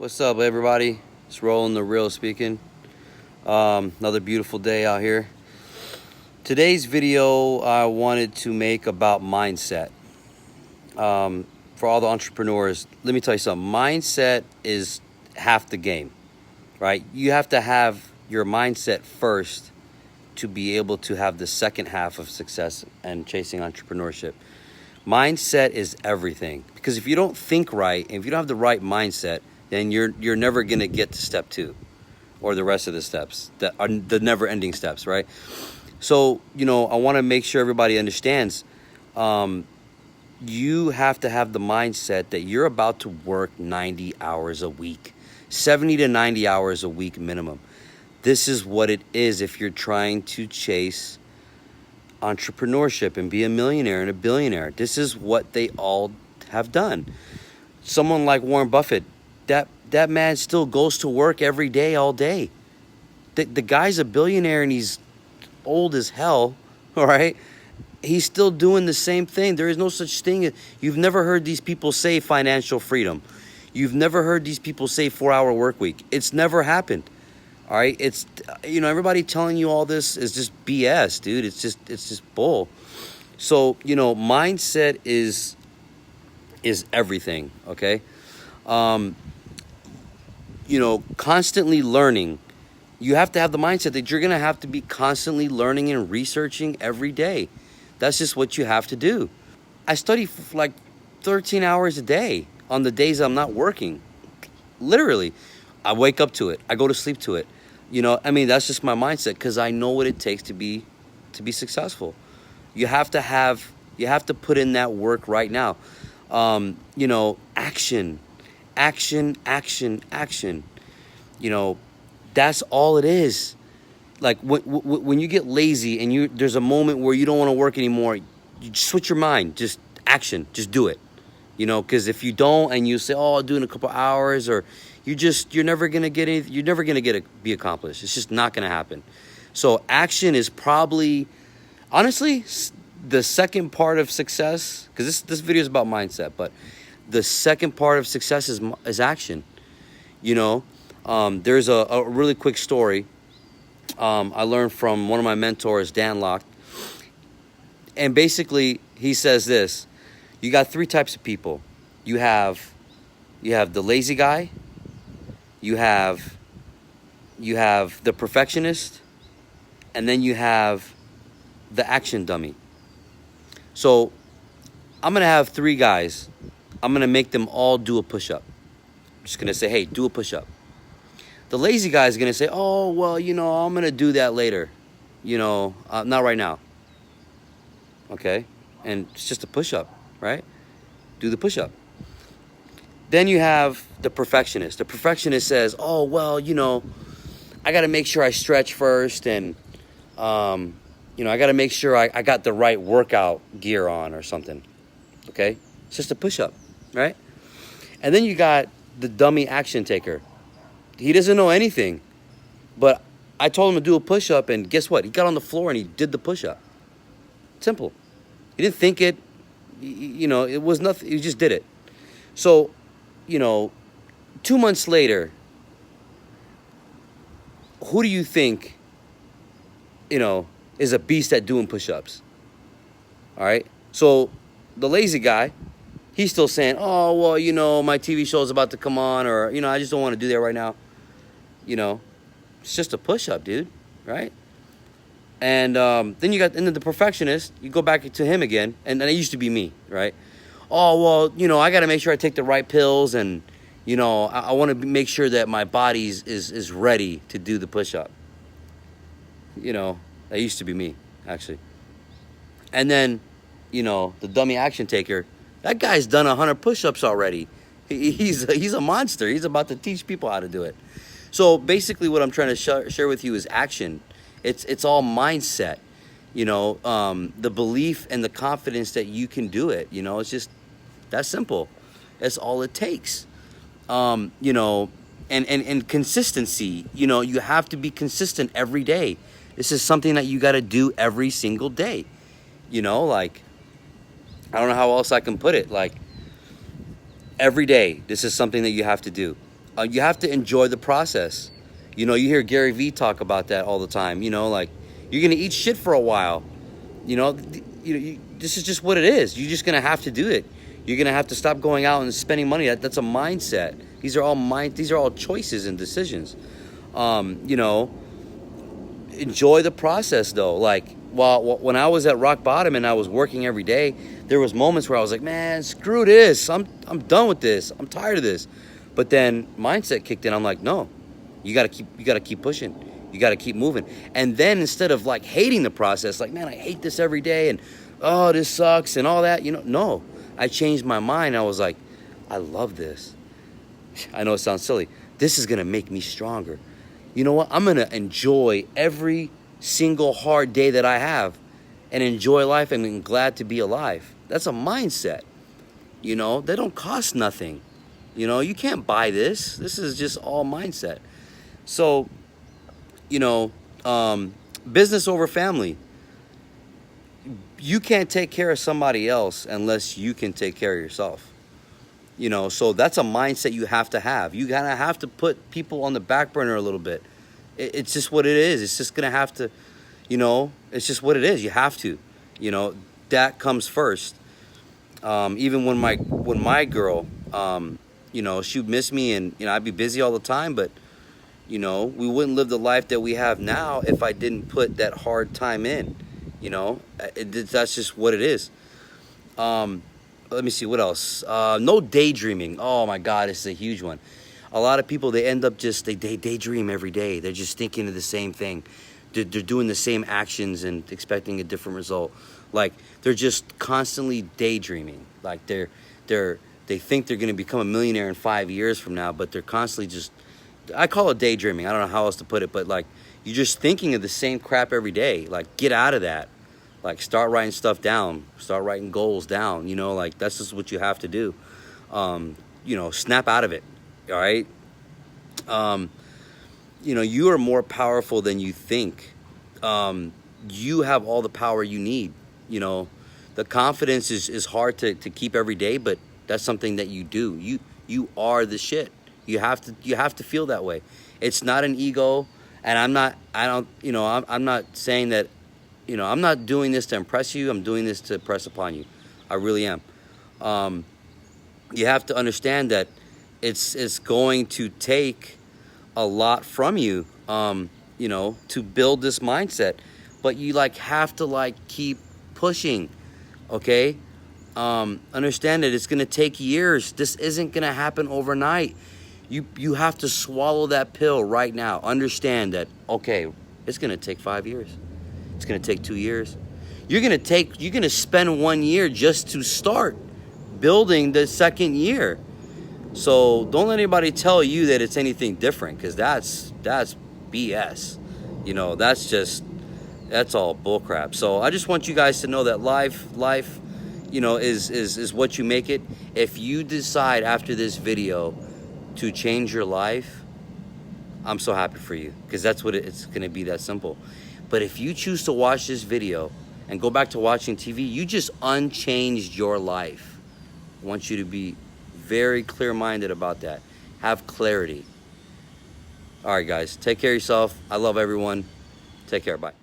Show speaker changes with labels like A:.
A: What's up, everybody? It's Roland The Real speaking. Another beautiful day out here. Today's video I wanted to make about mindset. For all the entrepreneurs, let me tell you something. Mindset is half the game, right? You have to have your mindset first to be able to have the second half of success and chasing entrepreneurship. Mindset is everything, because if you don't think right, and if you don't have the right mindset, then you're never going to get to step 2 or the rest of the steps that are the never-ending steps, right? So, I want to make sure everybody understands, you have to have the mindset that you're about to work 90 hours a week, 70 to 90 hours a week minimum. This is what it is if you're trying to chase entrepreneurship and be a millionaire and a billionaire. This is what they all have done. Someone like Warren Buffett, that man still goes to work every day, all day. The guy's a billionaire and he's old as hell, all right? He's still doing the same thing. There is no such thing. You've never heard these people say financial freedom. You've never heard these people say 4-hour work week. It's never happened. All right, it's, everybody telling you all this is just BS, dude. It's just bull. So, mindset is everything, okay? Constantly learning. You have to have the mindset that you're going to have to be constantly learning and researching every day. That's just what you have to do. I study for like 13 hours a day on the days I'm not working. Literally, I wake up to it. I go to sleep to it. That's just my mindset, because I know what it takes to be successful. You have to put in that work right now. Action. That's all it is. Like when you get lazy and there's a moment where you don't want to work anymore, you just switch your mind. Just action. Just do it. Because if you don't and you say, "Oh, I'll do it in a couple hours," or you're never gonna get anything. You're never gonna be accomplished. It's just not gonna happen. So action is probably, honestly, the second part of success. Because this video is about mindset, but the second part of success is action. There's a really quick story I learned from one of my mentors, Dan Locke. And basically, he says this: you got 3 types of people. You have the lazy guy, you have the perfectionist, and then you have the action dummy. So I'm going to have 3 guys. I'm going to make them all do a push-up. I'm just going to say, "Hey, do a push-up." The lazy guy is going to say, "Oh, well, I'm going to do that later. Not right now." Okay? And it's just a push-up, right? Do the push-up. Then you have the perfectionist. The perfectionist says, "Oh, well, I got to make sure I stretch first, and, I got to make sure I got the right workout gear on or something." Okay? It's just a push-up, right? And then you got the dummy action taker. He doesn't know anything, but I told him to do a push-up, and guess what? He got on the floor and he did the push-up. Simple. He didn't think it. It was nothing. He just did it. So, 2 months later, who do you think, is a beast at doing push-ups? All right? So the lazy guy, he's still saying, "Oh, well, my TV show is about to come on," or, "I just don't want to do that right now." It's just a push-up, dude, right? And then you got the perfectionist. You go back to him again, and it used to be me, right? "Oh, well, I got to make sure I take the right pills, and, I want to make sure that my body is ready to do the push-up." That used to be me, actually. And then, the dummy action taker, that guy's done 100 push-ups already. He's a monster. He's about to teach people how to do it. So basically what I'm trying to share with you is action. It's all mindset, the belief and the confidence that you can do it. It's just that simple. That's all it takes. And consistency, you have to be consistent every day. This is something that you got to do every single day. Like, I don't know how else I can put it. Like, every day, this is something that you have to do. You have to enjoy the process. You know, you hear Gary Vee talk about that all the time. You know, like, you're going to eat shit for a while. You know, this is just what it is. You're just going to have to do it. You're going to have to stop going out and spending money. That's a mindset. These are all choices and decisions. You know, enjoy the process, though. Like, when I was at rock bottom and I was working every day, there was moments where I was like, man, screw this. I'm done with this. I'm tired of this. But then mindset kicked in. I'm like, no, you got to keep pushing. You got to keep moving. And then instead of like hating the process, like, man, I hate this every day and, oh, this sucks and all that, you know, no, I changed my mind. I was like, I love this. I know it sounds silly. This is going to make me stronger. You know what? I'm going to enjoy every single hard day that I have and enjoy life and I'm glad to be alive. That's a mindset. You know, they don't cost nothing. You know, you can't buy this. This is just all mindset. So, you know, business over family. You can't take care of somebody else unless you can take care of yourself. You know, so that's a mindset you have to have. You gotta have to put people on the back burner a little bit. It's just what it is. It's just gonna have to, you know, it's just what it is. You have to, you know, that comes first. Even when my girl, you know, she'd miss me and, you know, I'd be busy all the time, but, you know, we wouldn't live the life that we have now if I didn't put that hard time in, you know. That's just what it is. Let me see, what else? No daydreaming. Oh my God, this is a huge one. A lot of people, they end up just, they daydream every day. They're just thinking of the same thing. They're doing the same actions and expecting a different result. Like, they're just constantly daydreaming. Like, they think they're going to become a millionaire in 5 years from now, but they're constantly just, I call it daydreaming. I don't know how else to put it, but like, you're just thinking of the same crap every day. Like, get out of that. Like, start writing stuff down. Start writing goals down. You know, like, that's just what you have to do. You know, snap out of it. All right? You know, you are more powerful than you think. You have all the power you need. You know, the confidence is hard to keep every day, but that's something that you do. You are the shit. You have to feel that way. It's not an ego, and I'm not saying that, you know, I'm not doing this to impress you. I'm doing this to impress upon you. I really am. You have to understand that it's going to take a lot from you, you know, to build this mindset. But you like have to like keep pushing, okay? Understand that it's gonna take years. This isn't gonna happen overnight. You have to swallow that pill right now. Understand that, okay, it's gonna take 5 years. It's gonna take 2 years. You're gonna spend 1 year just to start building the second year. So don't let anybody tell you that it's anything different, because that's BS. You know, that's all bullcrap. So I just want you guys to know that life, you know, is what you make it. If you decide after this video to change your life, I'm so happy for you, because that's what it's gonna be, that simple. But if you choose to watch this video and go back to watching TV, you just unchanged your life. I want you to be very clear-minded about that. Have clarity. All right, guys, take care of yourself. I love everyone. Take care. Bye.